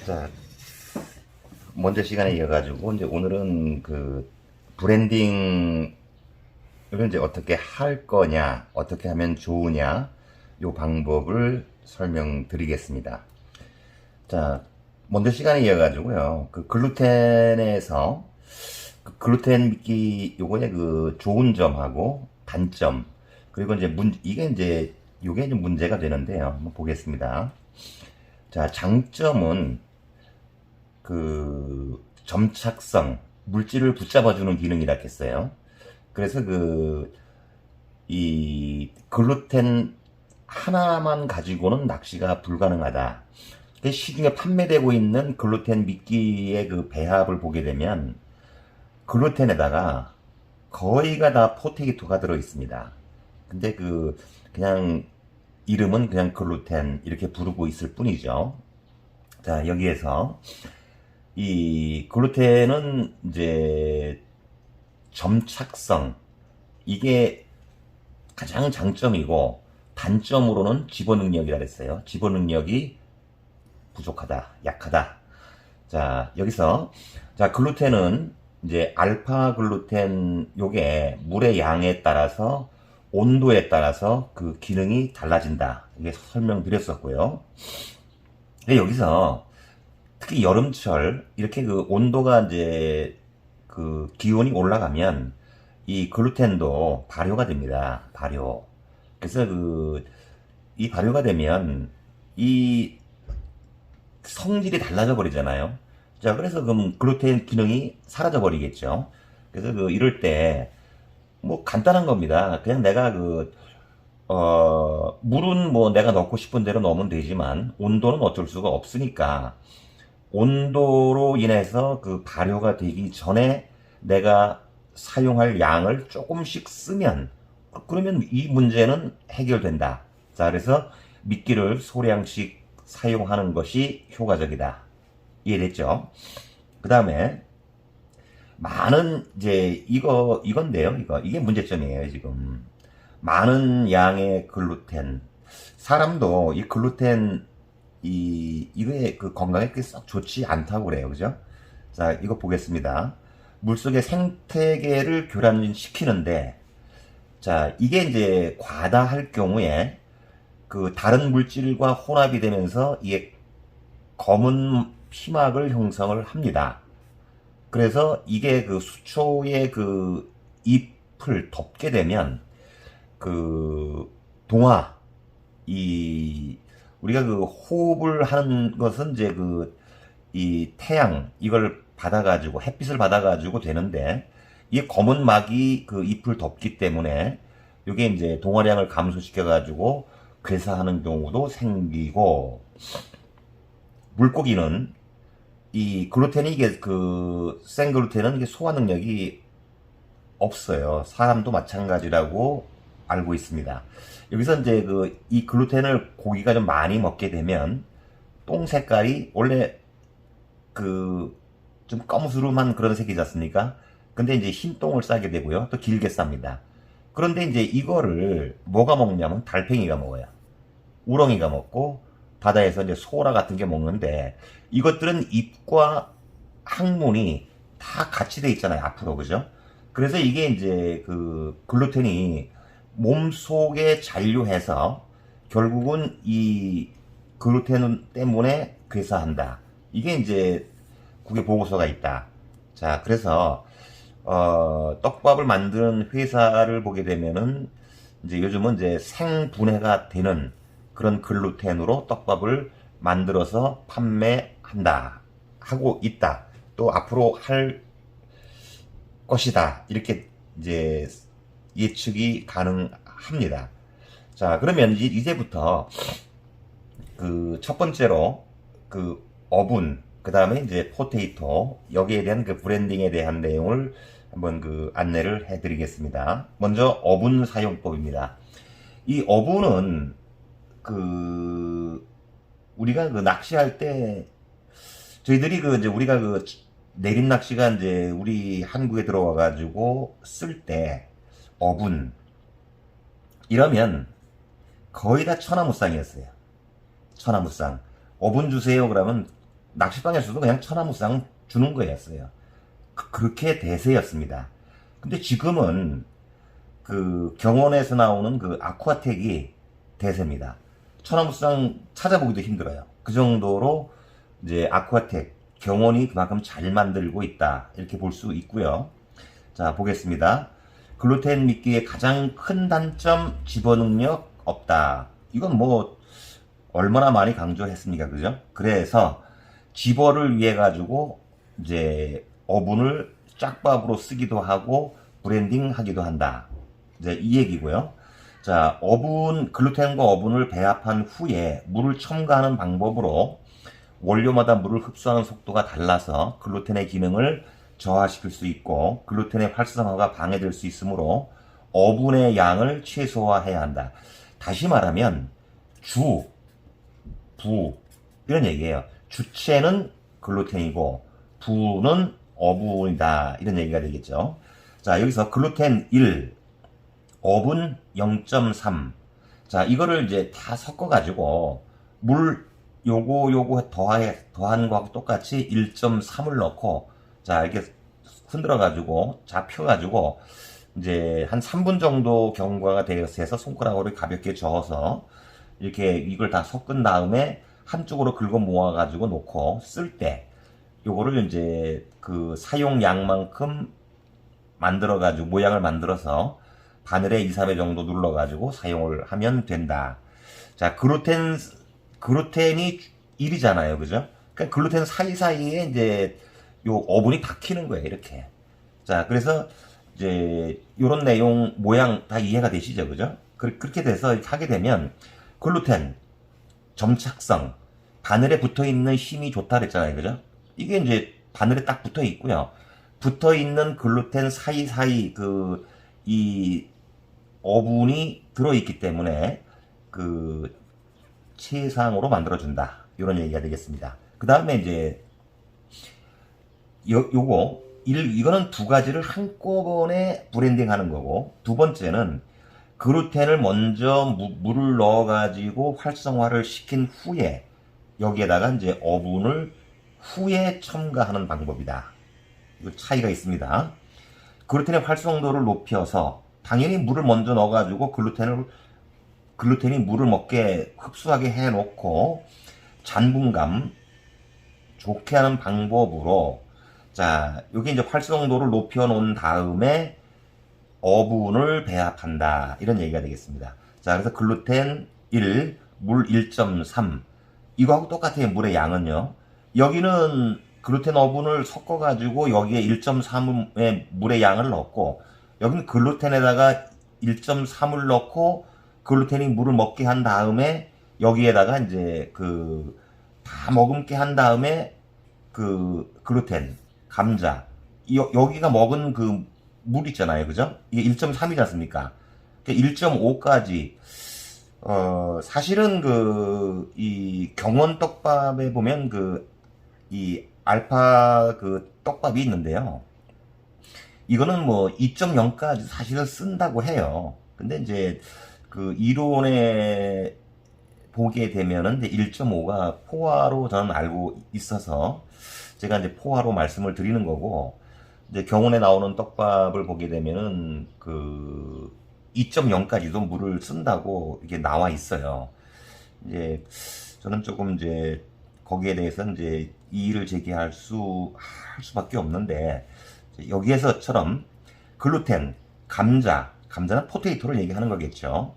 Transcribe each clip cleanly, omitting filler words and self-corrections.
자, 먼저 시간에 이어가지고, 이제 오늘은 그 브랜딩을 이제 어떻게 할 거냐, 어떻게 하면 좋으냐, 요 방법을 설명드리겠습니다. 자, 먼저 시간에 이어가지고요, 그 글루텐에서, 그 글루텐 믿기 요거의 그 좋은 점하고 단점, 그리고 이제 요게 이제 문제가 되는데요. 한번 보겠습니다. 자, 장점은 그 점착성, 물질을 붙잡아주는 기능이라 했어요. 그래서 이 글루텐 하나만 가지고는 낚시가 불가능하다. 시중에 판매되고 있는 글루텐 미끼의 그 배합을 보게 되면 글루텐에다가 거의가 다 포테이토가 들어 있습니다. 근데 그냥 이름은 그냥 글루텐 이렇게 부르고 있을 뿐이죠. 자, 여기에서 이 글루텐은 이제 점착성, 이게 가장 장점이고, 단점으로는 집어 능력이라 그랬어요. 집어 능력이 부족하다, 약하다. 자, 여기서 자, 글루텐은 이제 알파 글루텐, 요게 물의 양에 따라서 온도에 따라서 그 기능이 달라진다, 이게 설명드렸었고요. 근데 여기서 특히 여름철 이렇게 그 온도가 이제 그 기온이 올라가면 이 글루텐도 발효가 됩니다. 발효. 그래서 이 발효가 되면 이 성질이 달라져 버리잖아요. 자, 그래서 그럼 글루텐 기능이 사라져 버리겠죠. 그래서 이럴 때 뭐 간단한 겁니다. 그냥 내가 물은 뭐 내가 넣고 싶은 대로 넣으면 되지만 온도는 어쩔 수가 없으니까 온도로 인해서 그 발효가 되기 전에 내가 사용할 양을 조금씩 쓰면, 그러면 이 문제는 해결된다. 자, 그래서 미끼를 소량씩 사용하는 것이 효과적이다. 이해됐죠? 그 다음에 이제 이건데요. 이게 문제점이에요, 지금. 많은 양의 글루텐. 사람도 이 글루텐, 이거의 그 건강에 그렇게 썩 좋지 않다고 그래요. 그죠? 자, 이거 보겠습니다. 물속의 생태계를 교란시키는데, 자, 이게 이제 과다할 경우에 그 다른 물질과 혼합이 되면서 이게 검은 피막을 형성을 합니다. 그래서 이게 그 수초의 그 잎을 덮게 되면 그 동화, 우리가 그 호흡을 하는 것은 이제 이 태양, 이걸 받아가지고, 햇빛을 받아가지고 되는데, 이 검은 막이 그 잎을 덮기 때문에, 이게 이제 동화량을 감소시켜가지고, 괴사하는 경우도 생기고, 물고기는 이 글루텐이 이게 생글루텐은 이게 소화 능력이 없어요. 사람도 마찬가지라고 알고 있습니다. 여기서 이제 이 글루텐을 고기가 좀 많이 먹게 되면 똥 색깔이 원래 좀 검수름한 그런 색이지 않습니까? 근데 이제 흰 똥을 싸게 되고요. 또 길게 쌉니다. 그런데 이제 이거를 뭐가 먹냐면 달팽이가 먹어요. 우렁이가 먹고 바다에서 이제 소라 같은 게 먹는데, 이것들은 잎과 항문이 다 같이 돼 있잖아요. 앞으로. 그죠? 그래서 이게 이제 글루텐이 몸속에 잔류해서 결국은 이 글루텐 때문에 괴사한다. 이게 이제 국외 보고서가 있다. 자, 그래서 떡밥을 만드는 회사를 보게 되면은 이제 요즘은 이제 생분해가 되는 그런 글루텐으로 떡밥을 만들어서 판매한다, 하고 있다. 또 앞으로 할 것이다. 이렇게 이제 예측이 가능합니다. 자, 그러면 이제부터 첫 번째로 어분, 그 다음에 이제 포테이토, 여기에 대한 브랜딩에 대한 내용을 한번 안내를 해드리겠습니다. 먼저 어분 사용법입니다. 이 어분은 우리가 낚시할 때, 저희들이 이제 우리가 내림 낚시가 이제 우리 한국에 들어와가지고 쓸 때, 어분, 이러면 거의 다 천하무쌍이었어요. 천하무쌍. 어분 주세요 그러면 낚시방에서도 그냥 천하무쌍 주는 거였어요. 그렇게 대세였습니다. 근데 지금은 그 경원에서 나오는 그 아쿠아텍이 대세입니다. 천하무쌍 찾아보기도 힘들어요. 그 정도로 이제 아쿠아텍 경원이 그만큼 잘 만들고 있다 이렇게 볼 수 있고요. 자, 보겠습니다. 글루텐 미끼의 가장 큰 단점, 집어능력 없다. 이건 뭐 얼마나 많이 강조했습니까, 그죠? 그래서 집어를 위해 가지고 이제 어분을 짝밥으로 쓰기도 하고 브랜딩 하기도 한다. 이제 이 얘기고요. 자, 어분, 글루텐과 어분을 배합한 후에 물을 첨가하는 방법으로 원료마다 물을 흡수하는 속도가 달라서 글루텐의 기능을 저하시킬 수 있고 글루텐의 활성화가 방해될 수 있으므로 어분의 양을 최소화해야 한다. 다시 말하면 주, 부 이런 얘기예요. 주체는 글루텐이고 부는 어분이다 이런 얘기가 되겠죠. 자, 여기서 글루텐 1, 어분 0.3. 자, 이거를 이제 다 섞어가지고 물 요거 더한 거하고 똑같이 1.3을 넣고 자, 이렇게 흔들어가지고 잡혀가지고 이제 한 3분 정도 경과가 되어서 손가락으로 가볍게 저어서 이렇게 이걸 다 섞은 다음에 한쪽으로 긁어 모아가지고 놓고 쓸 때 요거를 이제 그 사용량만큼 만들어가지고 모양을 만들어서 바늘에 2, 3회 정도 눌러가지고 사용을 하면 된다. 자, 글루텐이 1이잖아요. 그죠? 그러니까 글루텐 사이사이에 이제 요 어분이 박히는 거예요. 이렇게. 자, 그래서 이제 요런 내용, 모양 다 이해가 되시죠? 그죠? 그렇게 돼서 하게 되면 글루텐, 점착성, 바늘에 붙어 있는 힘이 좋다 그랬잖아요. 그죠? 이게 이제 바늘에 딱 붙어 있고요. 붙어 있는 글루텐 사이사이 이 어분이 들어있기 때문에 그 최상으로 만들어준다. 이런 얘기가 되겠습니다. 그 다음에 이제 이거는 두 가지를 한꺼번에 브랜딩 하는 거고, 두 번째는 글루텐을 먼저 물을 넣어가지고 활성화를 시킨 후에 여기에다가 이제 어분을 후에 첨가하는 방법이다. 이거 차이가 있습니다. 글루텐의 활성도를 높여서 당연히 물을 먼저 넣어가지고 글루텐이 물을 먹게 흡수하게 해놓고 잔분감 좋게 하는 방법으로 자, 여기 이제 활성도를 높여놓은 다음에 어분을 배합한다. 이런 얘기가 되겠습니다. 자, 그래서 글루텐 1, 물 1.3. 이거하고 똑같아요. 물의 양은요. 여기는 글루텐 어분을 섞어가지고 여기에 1.3의 물의 양을 넣고, 여기는 글루텐에다가 1.3을 넣고, 글루텐이 물을 먹게 한 다음에, 여기에다가 이제 다 머금게 한 다음에, 글루텐, 감자, 여기가 먹은 물 있잖아요. 그죠? 이게 1.3이지 않습니까? 1.5까지, 사실은 이 경원 떡밥에 보면 이 알파 떡밥이 있는데요. 이거는 뭐 2.0까지 사실은 쓴다고 해요. 근데 이제 이론에 보게 되면은 1.5가 포화로 저는 알고 있어서 제가 이제 포화로 말씀을 드리는 거고, 이제 경원에 나오는 떡밥을 보게 되면은 2.0까지도 물을 쓴다고 이게 나와 있어요. 이제 저는 조금 이제 거기에 대해서 이제 이의를 제기할 수밖에 없는데, 여기에서처럼 글루텐, 감자는 포테이토를 얘기하는 거겠죠.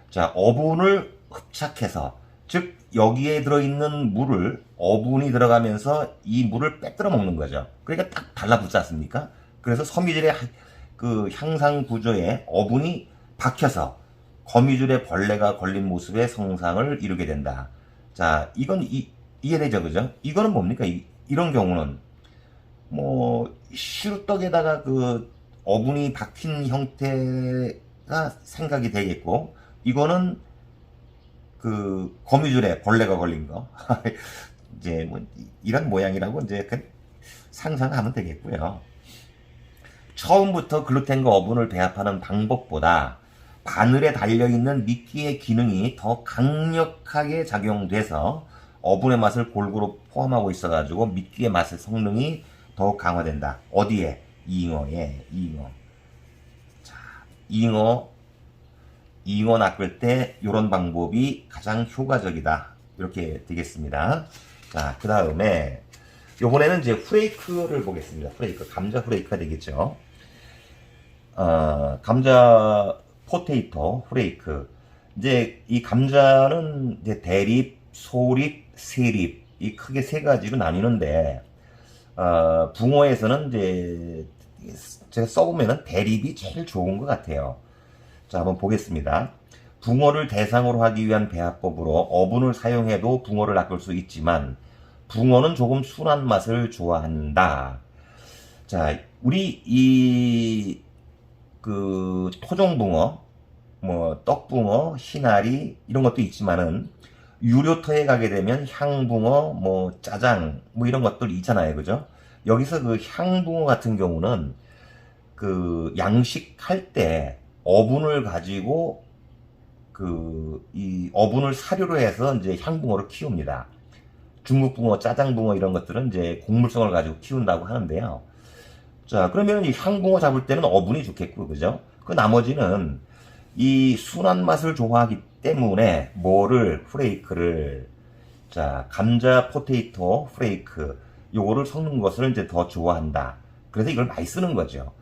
자, 어분을 흡착해서, 즉 여기에 들어있는 물을 어분이 들어가면서 이 물을 빼들어 먹는 거죠. 그러니까 딱 달라붙지 않습니까? 그래서 섬유질의 향상 구조에 어분이 박혀서 거미줄에 벌레가 걸린 모습의 성상을 이루게 된다. 자, 이건 이해되죠, 그죠? 이거는 뭡니까? 이런 경우는 뭐 시루떡에다가 어분이 박힌 형태가 생각이 되겠고, 이거는 거미줄에 벌레가 걸린 거 이제 뭐 이런 모양이라고 이제 상상하면 되겠고요. 처음부터 글루텐과 어분을 배합하는 방법보다 바늘에 달려있는 미끼의 기능이 더 강력하게 작용돼서 어분의 맛을 골고루 포함하고 있어가지고 미끼의 맛의 성능이 더욱 강화된다. 어디에? 잉어에. 잉어. 자, 잉어 낚을 때 이런 방법이 가장 효과적이다. 이렇게 되겠습니다. 자, 그 다음에 요번에는 이제 후레이크를 보겠습니다. 후레이크, 감자 후레이크가 되겠죠. 감자 포테이토 후레이크. 이제 이 감자는 이제 대립, 소립, 세립 이 크게 세 가지로 나뉘는데 붕어에서는 이제 제가 써보면은 대립이 제일 좋은 것 같아요. 자, 한번 보겠습니다. 붕어를 대상으로 하기 위한 배합법으로 어분을 사용해도 붕어를 낚을 수 있지만 붕어는 조금 순한 맛을 좋아한다. 자, 우리 토종붕어, 뭐 떡붕어, 희나리 이런 것도 있지만은 유료터에 가게 되면 향붕어, 뭐 짜장 뭐 이런 것들 있잖아요, 그죠? 여기서 그 향붕어 같은 경우는 그 양식할 때 어분을 가지고 이 어분을 사료로 해서 이제 향붕어를 키웁니다. 중국붕어, 짜장붕어 이런 것들은 이제 곡물성을 가지고 키운다고 하는데요. 자, 그러면 이 향붕어 잡을 때는 어분이 좋겠고, 그죠? 그 나머지는 이 순한 맛을 좋아하기 때문에 후레이크를, 자, 감자 포테이토 후레이크, 요거를 섞는 것을 이제 더 좋아한다. 그래서 이걸 많이 쓰는 거죠.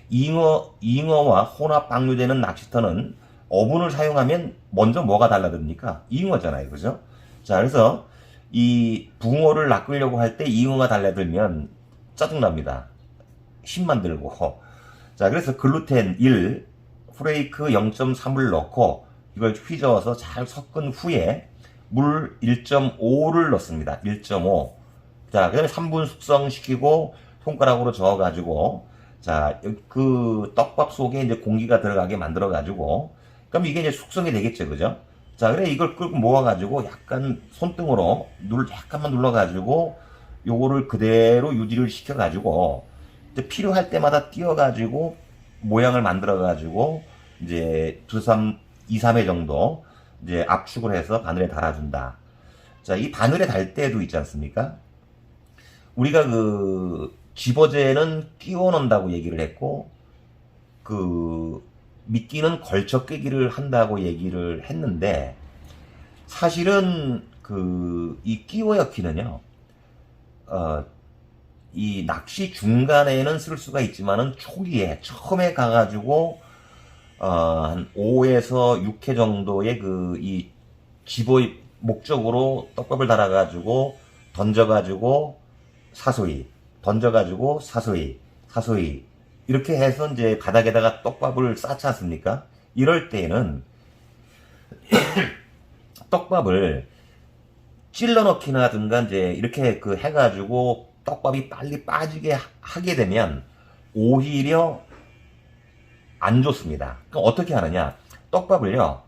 잉어와 혼합 방류되는 낚시터는 어분을 사용하면 먼저 뭐가 달라듭니까? 잉어잖아요, 그죠? 자, 그래서 이 붕어를 낚으려고 할 때 잉어가 달라들면 짜증납니다. 힘만 들고. 자, 그래서 글루텐 1, 후레이크 0.3을 넣고 이걸 휘저어서 잘 섞은 후에 물 1.5를 넣습니다. 1.5. 자, 그 다음에 3분 숙성시키고 손가락으로 저어가지고, 자, 그 떡밥 속에 이제 공기가 들어가게 만들어가지고, 그럼 이게 이제 숙성이 되겠죠, 그죠? 자, 그래 이걸 끌고 모아가지고 약간 손등으로 약간만 눌러가지고 요거를 그대로 유지를 시켜가지고 필요할 때마다 띄어가지고 모양을 만들어가지고 이제 2, 3회 정도 이제 압축을 해서 바늘에 달아준다. 자, 이 바늘에 달 때도 있지 않습니까? 우리가 집어제는 끼워 넣는다고 얘기를 했고, 미끼는 걸쳐 끄기를 한다고 얘기를 했는데, 사실은 이 끼워 엮기는요, 이 낚시 중간에는 쓸 수가 있지만은 초기에 처음에 가가지고 한 5에서 6회 정도의 이 집어의 목적으로 떡밥을 달아가지고 던져가지고 사소히 던져가지고 사소히 이렇게 해서 이제 바닥에다가 떡밥을 쌓지 않습니까? 이럴 때는 떡밥을 찔러 넣기나든가 이제 이렇게 해가지고 떡밥이 빨리 빠지게 하게 되면 오히려 안 좋습니다. 그럼 어떻게 하느냐? 떡밥을요,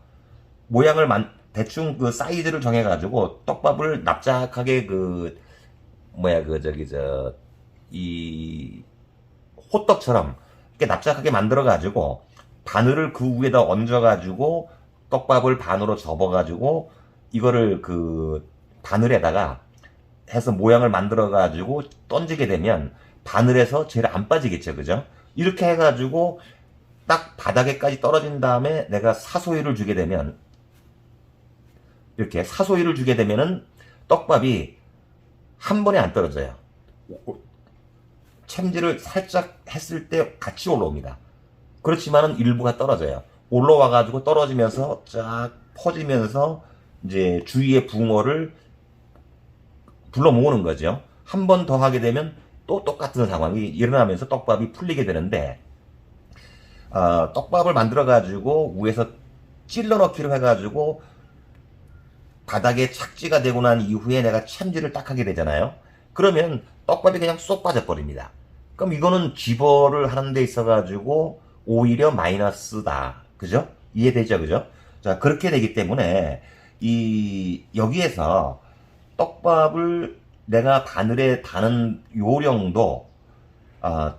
모양을 대충 사이즈를 정해가지고 떡밥을 납작하게 이 호떡처럼 이렇게 납작하게 만들어가지고 바늘을 그 위에다 얹어가지고 떡밥을 반으로 접어가지고 이거를 바늘에다가 해서 모양을 만들어가지고 던지게 되면 바늘에서 제일 안 빠지겠죠, 그죠? 이렇게 해가지고 딱 바닥에까지 떨어진 다음에 내가 사소리를 주게 되면, 이렇게 사소리를 주게 되면은 떡밥이 한 번에 안 떨어져요. 챔질을 살짝 했을 때 같이 올라옵니다. 그렇지만은 일부가 떨어져요. 올라와가지고 떨어지면서 쫙 퍼지면서 이제 주위의 붕어를 불러 모으는 거죠. 한 번 더 하게 되면 또 똑같은 상황이 일어나면서 떡밥이 풀리게 되는데, 떡밥을 만들어가지고 위에서 찔러 넣기로 해가지고 바닥에 착지가 되고 난 이후에 내가 챔질을 딱 하게 되잖아요. 그러면 떡밥이 그냥 쏙 빠져버립니다. 그럼 이거는 집어를 하는 데 있어가지고 오히려 마이너스다. 그죠? 이해되죠? 그죠? 자, 그렇게 되기 때문에 여기에서 떡밥을 내가 바늘에 다는 요령도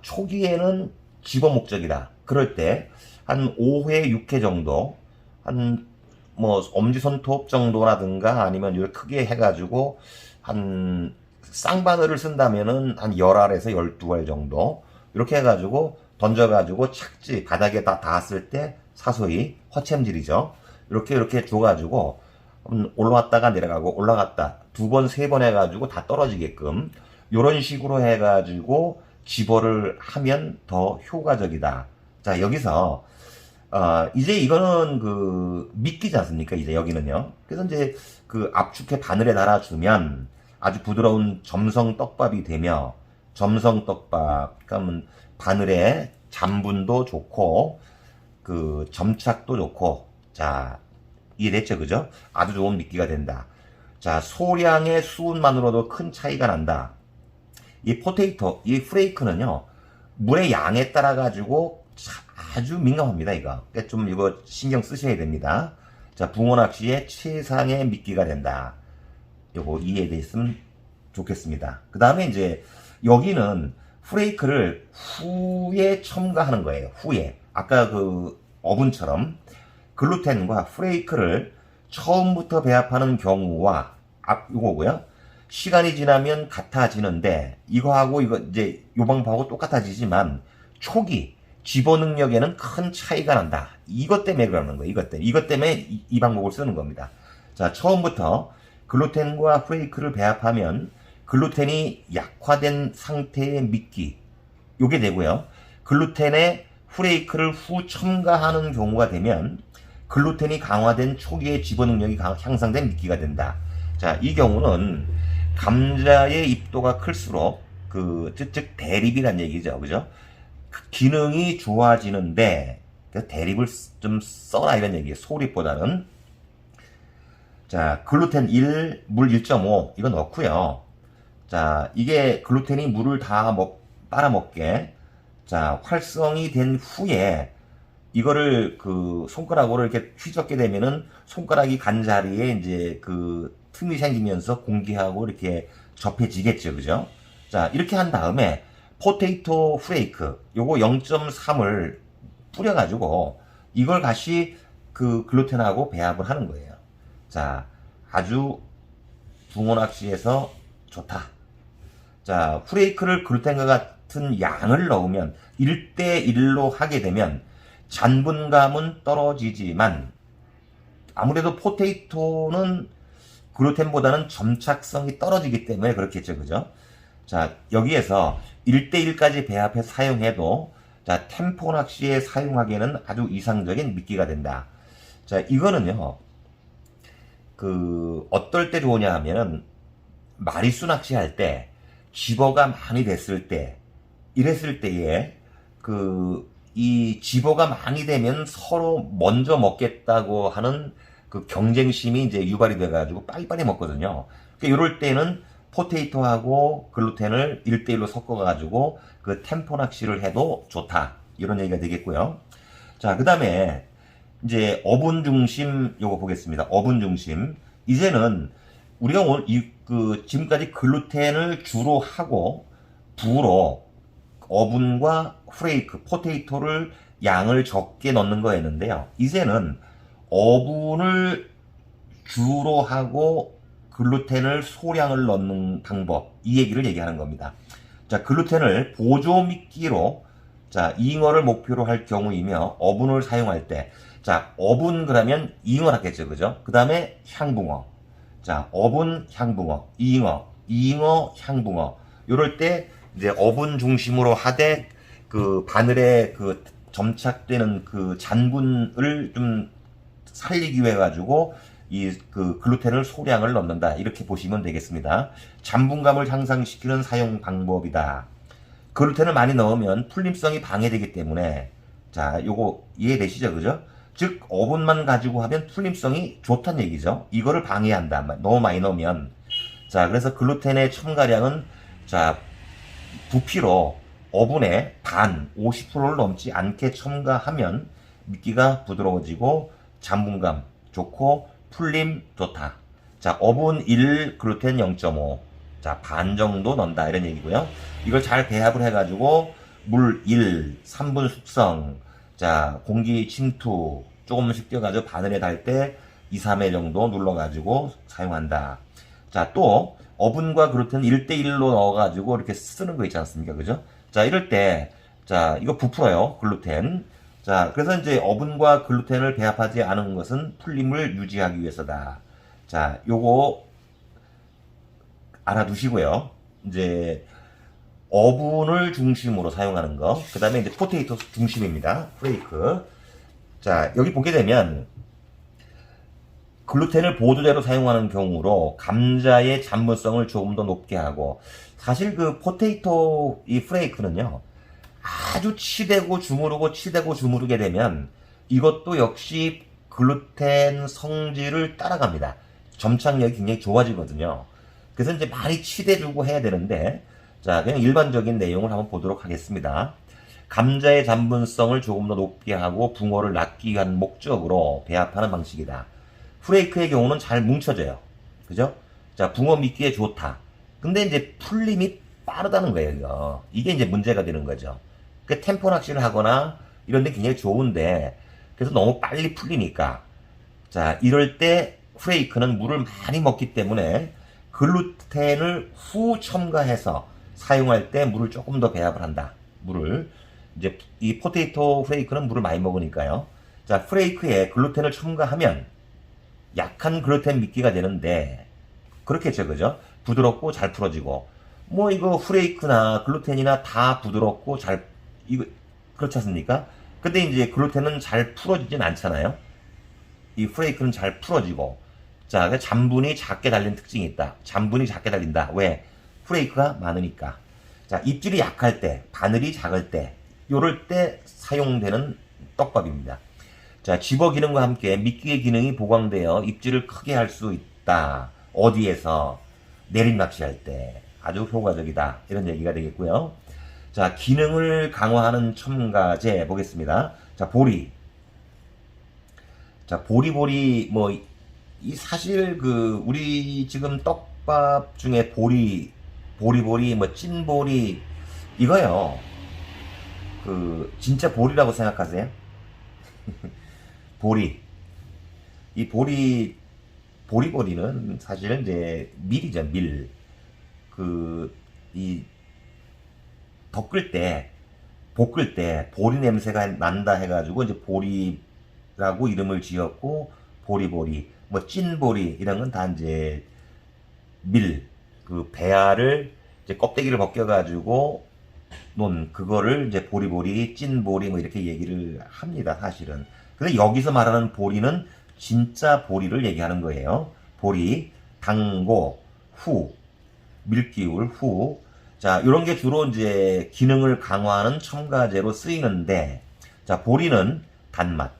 초기에는 집어 목적이다. 그럴 때 한 5회, 6회 정도, 한 뭐 엄지손톱 정도라든가 아니면 이렇게 크게 해가지고 한 쌍바늘을 쓴다면은 한 10알에서 12알 정도 이렇게 해가지고 던져가지고 착지 바닥에 다 닿았을 때 사소히 허챔질이죠. 이렇게 줘가지고 올라왔다가 내려가고 올라갔다 2번, 3번 해가지고 다 떨어지게끔 이런 식으로 해가지고 집어를 하면 더 효과적이다. 자, 여기서 이제 이거는 그 미끼지 않습니까? 이제 여기는요. 그래서 이제 그 압축해 바늘에 달아주면 아주 부드러운 점성 떡밥이 되며, 점성 떡밥 그러면 바늘에 잠분도 좋고 그 점착도 좋고, 자, 이해됐죠? 그죠? 아주 좋은 미끼가 된다. 자, 소량의 수분만으로도 큰 차이가 난다. 이 포테이토, 이 프레이크는요, 물의 양에 따라 가지고 아주 민감합니다, 이거. 그러니까 좀 이거 신경 쓰셔야 됩니다. 자, 붕어 낚시의 최상의 미끼가 된다. 요거 이해됐으면 좋겠습니다. 그 다음에 이제 여기는 프레이크를 후에 첨가하는 거예요. 후에. 아까 그 어분처럼 글루텐과 프레이크를 처음부터 배합하는 경우와 요거고요. 시간이 지나면 같아지는데 이거하고 이거 이제 요 방법하고 똑같아지지만 초기 집어 능력에는 큰 차이가 난다. 이것 때문에 그러는 거예요. 이것 때문에 이 방법을 쓰는 겁니다. 자, 처음부터 글루텐과 프레이크를 배합하면 글루텐이 약화된 상태의 미끼 요게 되고요. 글루텐에 프레이크를 후 첨가하는 경우가 되면 글루텐이 강화된 초기의 집어 능력이 향상된 미끼가 된다. 자, 이 경우는 감자의 입도가 클수록 즉 대립이란 얘기죠. 그죠? 기능이 좋아지는데 대립을 좀 써라 이런 얘기예요. 소립보다는. 자, 글루텐 1, 물 1.5 이거 넣고요. 자, 이게 글루텐이 물을 다 빨아먹게 자, 활성이 된 후에 이거를 그 손가락으로 이렇게 휘젓게 되면은 손가락이 간 자리에 이제 그 틈이 생기면서 공기하고 이렇게 접해지겠죠. 그죠? 자, 이렇게 한 다음에 포테이토 프레이크 요거 0.3을 뿌려가지고 이걸 다시 그 글루텐하고 배합을 하는 거예요. 자, 아주 붕어 낚시에서 좋다. 자, 프레이크를 글루텐과 같은 양을 넣으면 1대1로 하게 되면 잔분감은 떨어지지만 아무래도 포테이토는 글루텐보다는 점착성이 떨어지기 때문에 그렇겠죠. 그죠? 자, 여기에서 1대1까지 배합해 사용해도 자, 템포 낚시에 사용하기에는 아주 이상적인 미끼가 된다. 자, 이거는요. 어떨 때 좋으냐 하면은 마리수 낚시할 때 집어가 많이 됐을 때 이랬을 때에 이 집어가 많이 되면 서로 먼저 먹겠다고 하는 그 경쟁심이 이제 유발이 돼가지고 빨리빨리 먹거든요. 그러니까 이럴 때는 포테이토하고 글루텐을 1대1로 섞어가지고 그 템포 낚시를 해도 좋다. 이런 얘기가 되겠고요. 자, 그 다음에 이제 어분 중심 요거 보겠습니다. 어분 중심. 이제는 우리가 오늘 지금까지 글루텐을 주로 하고 부로 어분과 프레이크, 포테이토를 양을 적게 넣는 거였는데요. 이제는 어분을 주로 하고 글루텐을 소량을 넣는 방법, 이 얘기를 얘기하는 겁니다. 자, 글루텐을 보조 미끼로 자, 잉어를 목표로 할 경우이며 어분을 사용할 때 자, 어분 그러면 잉어 하겠죠. 그죠? 그 다음에 향붕어. 자, 어분, 향붕어, 잉어, 향붕어. 요럴 때 이제 어분 중심으로 하되 그 바늘에 그 점착되는 그 잔분을 좀 살리기 위해 가지고 이 글루텐을 소량을 넣는다. 이렇게 보시면 되겠습니다. 잔분감을 향상시키는 사용 방법이다. 글루텐을 많이 넣으면 풀림성이 방해되기 때문에 자, 요거 이해되시죠? 그죠? 즉 어분만 가지고 하면 풀림성이 좋다는 얘기죠. 이거를 방해한다. 너무 많이 넣으면. 자, 그래서 글루텐의 첨가량은 자, 부피로 어분의 반 50%를 넘지 않게 첨가하면 미끼가 부드러워지고 잔분감 좋고 풀림 좋다. 자, 어분 1, 글루텐 0.5. 자, 반 정도 넣는다. 이런 얘기고요. 이걸 잘 배합을 해가지고 물 1, 3분 숙성. 자, 공기 침투 조금씩 뛰어가지고 바늘에 달 때 2, 3회 정도 눌러가지고 사용한다. 자, 또 어분과 글루텐 1대1로 넣어가지고 이렇게 쓰는 거 있지 않습니까? 그죠? 자, 이럴 때, 자, 이거 부풀어요. 글루텐. 자, 그래서 이제 어분과 글루텐을 배합하지 않은 것은 풀림을 유지하기 위해서다. 자, 요거 알아두시고요. 이제 어분을 중심으로 사용하는 거. 그 다음에 이제 포테이토 중심입니다. 프레이크. 자, 여기 보게 되면 글루텐을 보조제로 사용하는 경우로 감자의 잔분성을 조금 더 높게 하고, 사실 그 포테이토 이 프레이크는요, 아주 치대고 주무르고 치대고 주무르게 되면 이것도 역시 글루텐 성질을 따라갑니다. 점착력이 굉장히 좋아지거든요. 그래서 이제 많이 치대주고 해야 되는데, 자, 그냥 일반적인 내용을 한번 보도록 하겠습니다. 감자의 잔분성을 조금 더 높게 하고 붕어를 낫기 위한 목적으로 배합하는 방식이다. 프레이크의 경우는 잘 뭉쳐져요. 그죠? 자, 붕어 믿기에 좋다. 근데 이제 풀림이 빠르다는 거예요, 이거. 이게 이제 문제가 되는 거죠. 그 템포 낚시를 하거나 이런 데 굉장히 좋은데, 그래서 너무 빨리 풀리니까. 자, 이럴 때 프레이크는 물을 많이 먹기 때문에 글루텐을 후 첨가해서 사용할 때 물을 조금 더 배합을 한다. 물을. 이제 이 포테이토 프레이크는 물을 많이 먹으니까요. 자, 프레이크에 글루텐을 첨가하면 약한 글루텐 미끼가 되는데, 그렇겠죠, 그죠? 부드럽고 잘 풀어지고, 뭐 이거 프레이크나 글루텐이나 다 부드럽고 잘, 이거 그렇지 않습니까? 근데 이제 글루텐은 잘 풀어지진 않잖아요. 이 프레이크는 잘 풀어지고, 자, 잔분이 작게 달린 특징이 있다. 잔분이 작게 달린다. 왜? 프레이크가 많으니까. 자, 입질이 약할 때, 바늘이 작을 때, 요럴 때 사용되는 떡밥입니다. 자, 집어 기능과 함께 미끼의 기능이 보강되어 입질을 크게 할 수 있다. 어디에서? 내림 낚시할 때 아주 효과적이다. 이런 얘기가 되겠고요. 자, 기능을 강화하는 첨가제 보겠습니다. 자, 보리. 자, 보리보리, 뭐, 이 사실 그, 우리 지금 떡밥 중에 보리보리, 뭐, 찐보리, 이거요. 그, 진짜 보리라고 생각하세요? 보리. 이 보리보리는 사실은 이제 밀이죠, 밀. 볶을 때, 보리 냄새가 난다 해가지고, 이제 보리라고 이름을 지었고, 보리보리, 뭐, 찐보리, 이런 건 다 이제, 배알을, 이제 껍데기를 벗겨가지고, 그거를 이제 보리보리, 찐보리, 뭐, 이렇게 얘기를 합니다, 사실은. 근데 여기서 말하는 보리는 진짜 보리를 얘기하는 거예요. 보리, 당고, 후, 밀기울, 후. 자, 요런 게 주로 이제 기능을 강화하는 첨가제로 쓰이는데, 자, 보리는 단맛.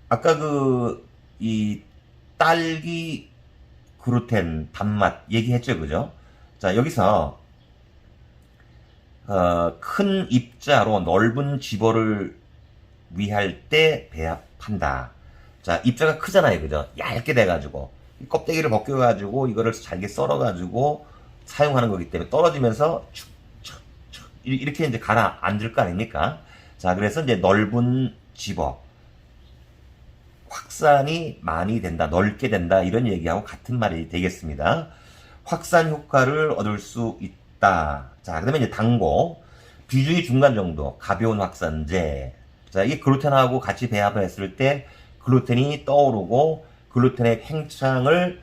아까 이 딸기 글루텐 단맛 얘기했죠, 그죠? 자, 여기서, 큰 입자로 넓은 집어를 위할 때 배합한다. 자, 입자가 크잖아요, 그죠? 얇게 돼가지고 껍데기를 벗겨가지고 이거를 잘게 썰어가지고 사용하는 거기 때문에 떨어지면서 축축축 이렇게 이제 가라앉을 거 아닙니까? 자, 그래서 이제 넓은 집어, 확산이 많이 된다, 넓게 된다, 이런 얘기하고 같은 말이 되겠습니다. 확산 효과를 얻을 수 있다. 자, 그 다음에 이제 당고, 비중이 중간 정도, 가벼운 확산제. 자, 이게 글루텐하고 같이 배합을 했을 때 글루텐이 떠오르고 글루텐의 팽창을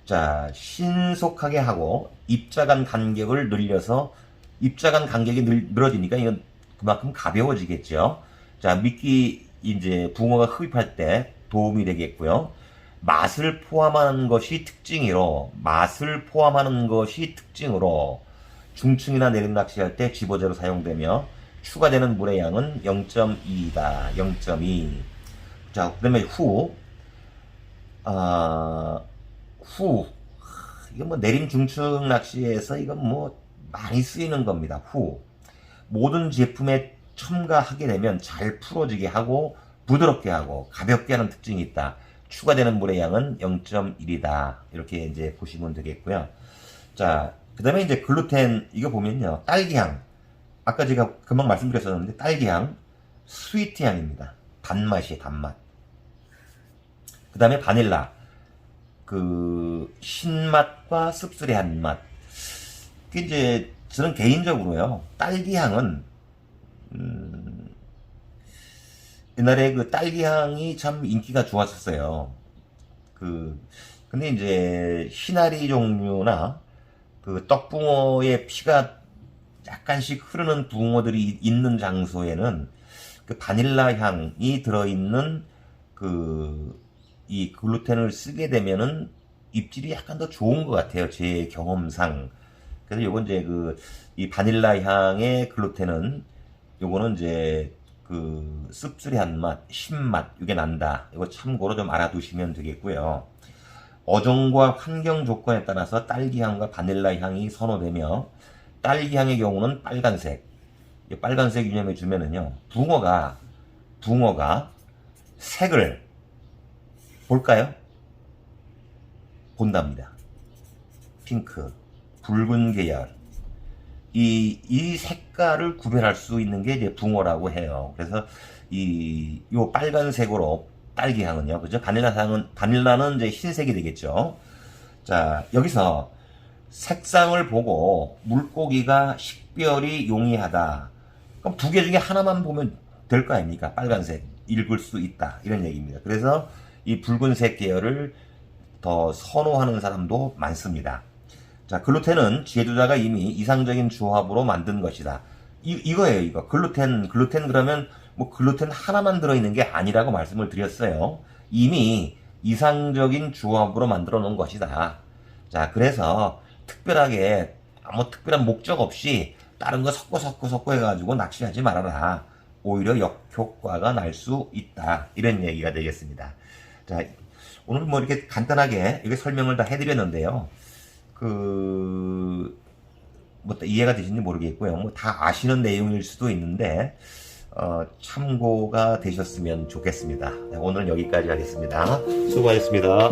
자, 신속하게 하고 입자 간 간격을 늘려서 입자 간 간격이 늘어지니까 이건 그만큼 가벼워지겠죠. 자, 미끼 이제 붕어가 흡입할 때 도움이 되겠고요. 맛을 포함하는 것이 특징으로 중층이나 내림 낚시할 때 집어제로 사용되며 추가되는 물의 양은 0.2이다. 0.2. 자, 그 다음에 후. 이건 뭐 내림 중층 낚시에서 이건 뭐 많이 쓰이는 겁니다. 후. 모든 제품에 첨가하게 되면 잘 풀어지게 하고 부드럽게 하고 가볍게 하는 특징이 있다. 추가되는 물의 양은 0.1이다. 이렇게 이제 보시면 되겠고요. 자, 그 다음에 이제 글루텐, 이거 보면요. 딸기향. 아까 제가 금방 말씀드렸었는데, 딸기향, 스위트향입니다. 단맛이에요, 단맛. 그 다음에 바닐라. 그 신맛과 씁쓸한 맛. 그 이제 저는 개인적으로요. 딸기 향은 옛날에 그 딸기 향이 참 인기가 좋았었어요. 근데 이제 시나리 종류나 그 떡붕어의 피가 약간씩 흐르는 붕어들이 있는 장소에는 그 바닐라 향이 들어있는 이 글루텐을 쓰게 되면은 입질이 약간 더 좋은 것 같아요. 제 경험상. 그래서 요건 이제 이 바닐라 향의 글루텐은 요거는 이제 그 씁쓸한 맛, 신맛, 이게 난다. 이거 참고로 좀 알아두시면 되겠고요. 어종과 환경 조건에 따라서 딸기 향과 바닐라 향이 선호되며, 딸기 향의 경우는 빨간색. 이 빨간색 유념해 주면은요, 붕어가 색을 볼까요? 본답니다. 핑크, 붉은 계열. 이 색깔을 구별할 수 있는 게 이제 붕어라고 해요. 그래서 요 빨간색으로 딸기 향은요, 그죠? 바닐라는 이제 흰색이 되겠죠. 자, 여기서 색상을 보고 물고기가 식별이 용이하다. 그럼 두 개 중에 하나만 보면 될 거 아닙니까? 빨간색 읽을 수 있다, 이런 얘기입니다. 그래서 이 붉은색 계열을 더 선호하는 사람도 많습니다. 자, 글루텐은 제조자가 이미 이상적인 조합으로 만든 것이다. 이거예요, 이거. 글루텐 그러면 뭐 글루텐 하나만 들어있는 게 아니라고 말씀을 드렸어요. 이미 이상적인 조합으로 만들어 놓은 것이다. 자, 그래서 특별하게 아무 특별한 목적 없이 다른 거 섞어 해가지고 낚시하지 말아라. 오히려 역효과가 날 수 있다. 이런 얘기가 되겠습니다. 자, 오늘 뭐 이렇게 간단하게 이렇게 설명을 다 해드렸는데요. 뭐 이해가 되시는지 모르겠고요. 뭐 다 아시는 내용일 수도 있는데, 참고가 되셨으면 좋겠습니다. 네, 오늘 여기까지 하겠습니다. 수고하셨습니다.